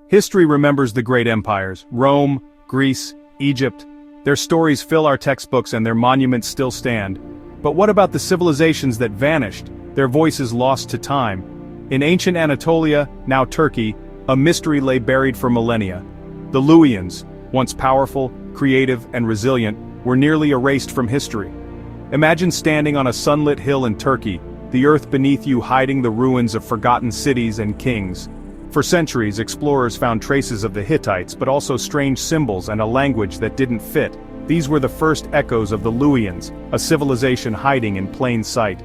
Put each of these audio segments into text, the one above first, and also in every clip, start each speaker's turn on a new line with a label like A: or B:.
A: History remembers the great empires: Rome, Greece, Egypt. Their stories fill our textbooks and their monuments still stand. But what about the civilizations that vanished, their voices lost to time? In ancient Anatolia, now Turkey, a mystery lay buried for millennia. The Luians, once powerful, creative, and resilient, were nearly erased from history. Imagine standing on a sunlit hill in Turkey, the earth beneath you hiding the ruins of forgotten cities and kings. For centuries, explorers found traces of the Hittites, but also strange symbols and a language that didn't fit. These were the first echoes of the Luians, a civilization hiding in plain sight.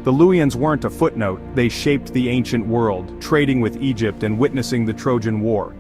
A: The Luians weren't a footnote, they shaped the ancient world, trading with Egypt and witnessing the Trojan War.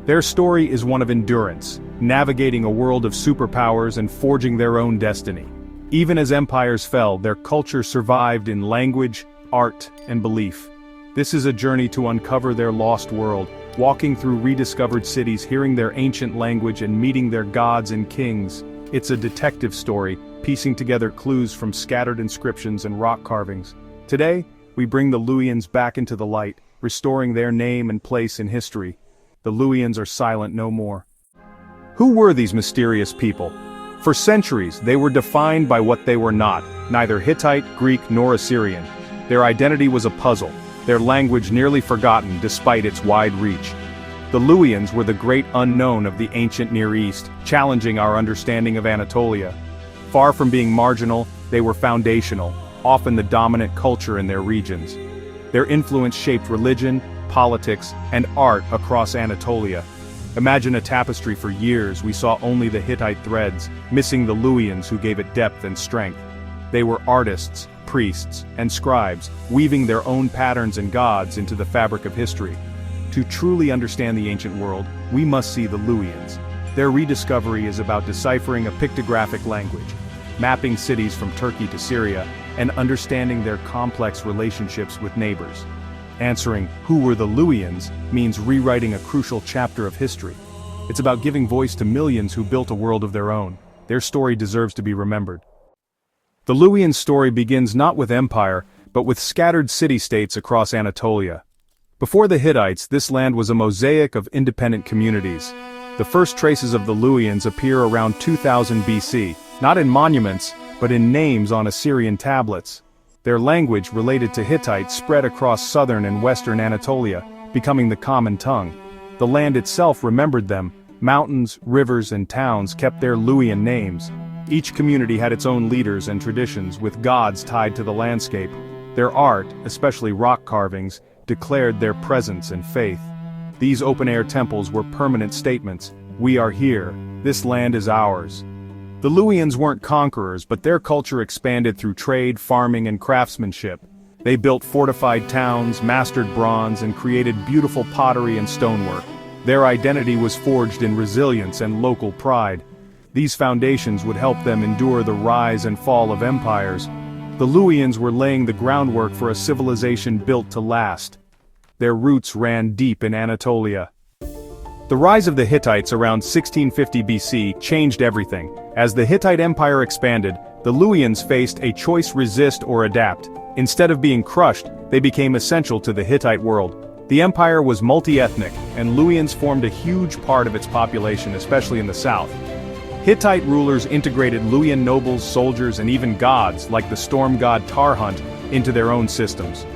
A: Their story is one of endurance, navigating a world of superpowers and forging their own destiny. Even as empires fell, their culture survived in language, art, and belief. This is a journey to uncover their lost world, walking through rediscovered cities, hearing their ancient language and meeting their gods and kings. It's a detective story, piecing together clues from scattered inscriptions and rock carvings. Today, we bring the Luians back into the light, restoring their name and place in history. The Luians are silent no more. Who were these mysterious people? For centuries, they were defined by what they were not, neither Hittite, Greek, nor Assyrian. Their identity was a puzzle, their language nearly forgotten despite its wide reach. The Luians were the great unknown of the ancient Near East, challenging our understanding of Anatolia. Far from being marginal, they were foundational, often the dominant culture in their regions. Their influence shaped religion, politics, and art across Anatolia. Imagine a tapestry for years we saw only the Hittite threads, missing the Luians who gave it depth and strength. They were artists, priests, and scribes, weaving their own patterns and gods into the fabric of history. To truly understand the ancient world, we must see the Luians. Their rediscovery is about deciphering a pictographic language, mapping cities from Turkey to Syria, and understanding their complex relationships with neighbors. Answering, "Who were the Luians?" means rewriting a crucial chapter of history. It's about giving voice to millions who built a world of their own. Their story deserves to be remembered. The Luwian story begins not with empire, but with scattered city-states across Anatolia. Before the Hittites, this land was a mosaic of independent communities. The first traces of the Luwians appear around 2000 BC, not in monuments, but in names on Assyrian tablets. Their language, related to Hittite, spread across southern and western Anatolia, becoming the common tongue. The land itself remembered them. Mountains, rivers, and towns kept their Luwian names. Each community had its own leaders and traditions, with gods tied to the landscape. Their art, especially rock carvings, declared their presence and faith. These open-air temples were permanent statements. We are here. This land is ours. The Luwians weren't conquerors, but their culture expanded through trade, farming, and craftsmanship. They built fortified towns, mastered bronze, and created beautiful pottery and stonework. Their identity was forged in resilience and local pride. These foundations would help them endure the rise and fall of empires. The Luwians were laying the groundwork for a civilization built to last. Their roots ran deep in Anatolia. The rise of the Hittites around 1650 BC changed everything. As the Hittite Empire expanded, the Luwians faced a choice: resist or adapt. Instead of being crushed, they became essential to the Hittite world. The empire was multi-ethnic, and Luwians formed a huge part of its population, especially in the south. Hittite rulers integrated Luwian nobles, soldiers, and even gods, like the storm god Tarhunt, into their own systems.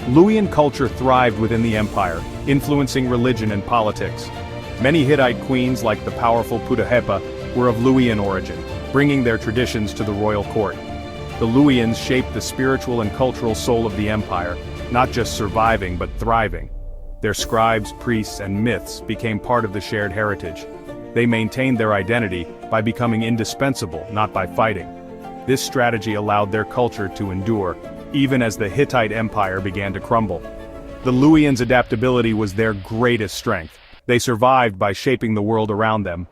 A: Luwian culture thrived within the empire, influencing religion and politics. Many Hittite queens, like the powerful Putuhepa, were of Luwian origin, bringing their traditions to the royal court. The Luwians shaped the spiritual and cultural soul of the empire, not just surviving but thriving. Their scribes, priests, and myths became part of the shared heritage. They maintained their identity by becoming indispensable, not by fighting. This strategy allowed their culture to endure, even as the Hittite Empire began to crumble. The Luwians' adaptability was their greatest strength. They survived by shaping the world around them.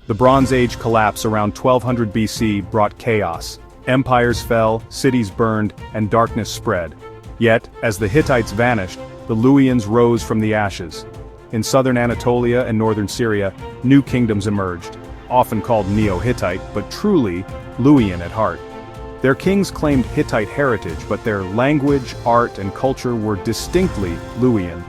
A: The Bronze Age collapse around 1200 BC brought chaos. Empires fell, cities burned, and darkness spread. Yet, as the Hittites vanished, the Luwians rose from the ashes. In southern Anatolia and northern Syria, new kingdoms emerged, often called Neo-Hittite, but truly Luwian at heart. Their kings claimed Hittite heritage, but their language, art, and culture were distinctly Luwian.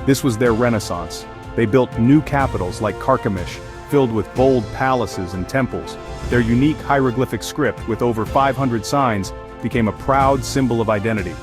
A: This was their renaissance. They built new capitals like Carchemish, filled with bold palaces and temples. Their unique hieroglyphic script, with over 500 signs, became a proud symbol of identity.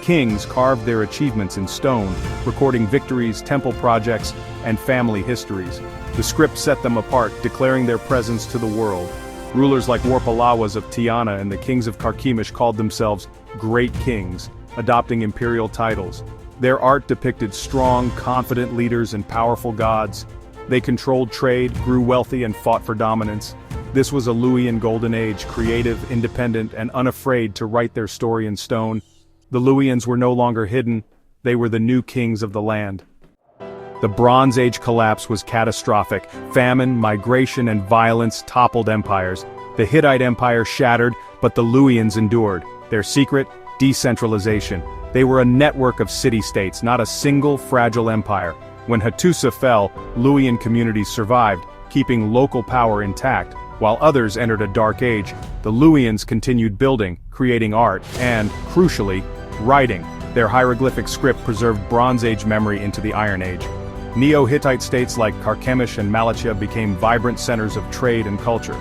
A: Kings carved their achievements in stone, recording victories, temple projects, and family histories. The script set them apart, declaring their presence to the world. Rulers like Were the Luians of Tiana and the kings of Carchemish called themselves great kings, adopting imperial titles. Their art depicted strong, confident leaders and powerful gods. They controlled trade, grew wealthy, and fought for dominance. This was a Luian golden age, creative, independent, and unafraid to write their story in stone. The Luians were no longer hidden, they were the new kings of the land. The Bronze Age collapse was catastrophic. Famine, migration, and violence toppled empires. The Hittite Empire shattered, but the Luians endured. Their secret? Decentralization. They were a network of city-states, not a single fragile empire. When Hattusa fell, Luian communities survived, keeping local power intact. While others entered a dark age, the Luians continued building, creating art, and, crucially, writing. Their hieroglyphic script preserved Bronze Age memory into the Iron Age. Neo-Hittite states like Carchemish and Malatia became vibrant centers of trade and culture.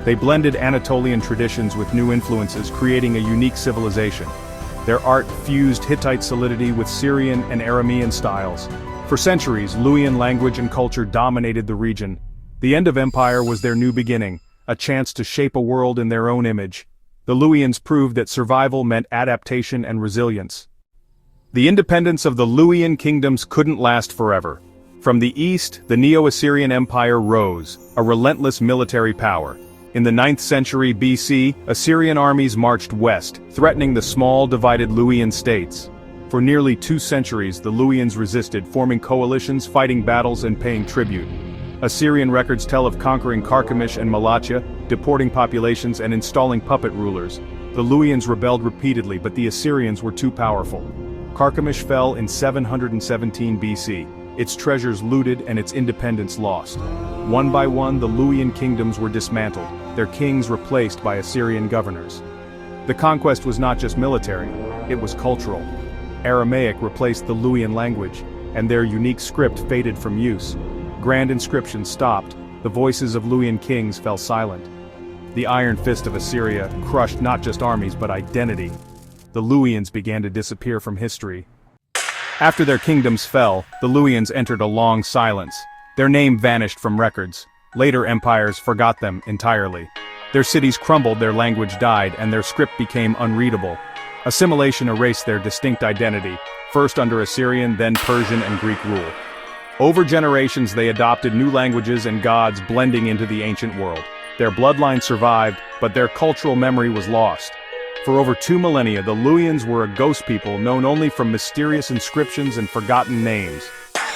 A: They blended Anatolian traditions with new influences, creating a unique civilization. Their art fused Hittite solidity with Syrian and Aramean styles. For centuries, Luian language and culture dominated the region. The end of empire was their new beginning, a chance to shape a world in their own image. The Luians proved that survival meant adaptation and resilience. The independence of the Luian kingdoms couldn't last forever. From the east, the Neo-Assyrian Empire rose, a relentless military power. In the 9th century BC, Assyrian armies marched west, threatening the small, divided Luian states. For nearly 2 centuries, the Luians resisted, forming coalitions, fighting battles, and paying tribute. Assyrian records tell of conquering Carchemish and Malatia, deporting populations, and installing puppet rulers. The Luians rebelled repeatedly, but the Assyrians were too powerful. Carchemish fell in 717 BC. Its treasures looted and its independence lost. One by one, the Luian kingdoms were dismantled, their kings replaced by Assyrian governors. The conquest was not just military, it was cultural. Aramaic replaced the Luian language, and their unique script faded from use. Grand inscriptions stopped, the voices of Luian kings fell silent. The iron fist of Assyria crushed not just armies but identity. The Luians began to disappear from history. After their kingdoms fell, the Luians entered a long silence. Their name vanished from records. Later empires forgot them entirely. Their cities crumbled, their language died, and their script became unreadable. Assimilation erased their distinct identity, first under Assyrian, then Persian and Greek rule. Over generations they adopted new languages and gods blending into the ancient world. Their bloodline survived, but their cultural memory was lost. For over 2 millennia, the Luians were a ghost people known only from mysterious inscriptions and forgotten names.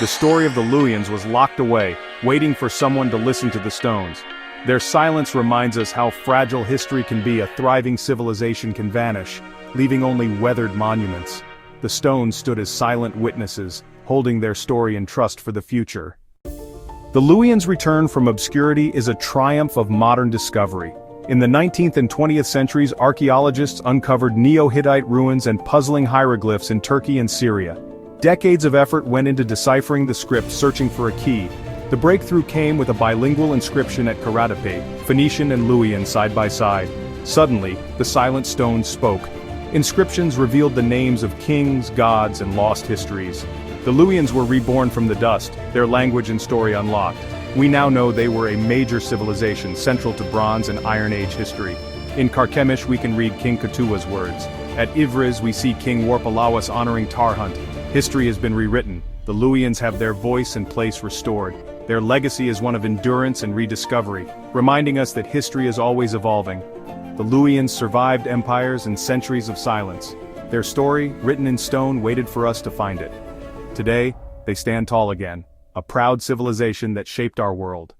A: The story of the Luians was locked away, waiting for someone to listen to the stones. Their silence reminds us how fragile history can be. A thriving civilization can vanish, leaving only weathered monuments. The stones stood as silent witnesses, holding their story in trust for the future. The Luians' return from obscurity is a triumph of modern discovery. In the 19th and 20th centuries, archaeologists uncovered Neo-Hittite ruins and puzzling hieroglyphs in Turkey and Syria. Decades of effort went into deciphering the script, searching for a key. The breakthrough came with a bilingual inscription at Karatepe, Phoenician and Luwian side by side. Suddenly, the silent stones spoke. Inscriptions revealed the names of kings, gods, and lost histories. The Luwians were reborn from the dust, their language and story unlocked. We now know they were a major civilization central to Bronze and Iron Age history. In Carchemish we can read King Ketua's words. At Ivriz we see King Were the Luians honoring Tarhunt. History has been rewritten. The Luwians have their voice and place restored. Their legacy is one of endurance and rediscovery, reminding us that history is always evolving. The Luwians survived empires and centuries of silence. Their story, written in stone, waited for us to find it. Today, they stand tall again, a proud civilization that shaped our world.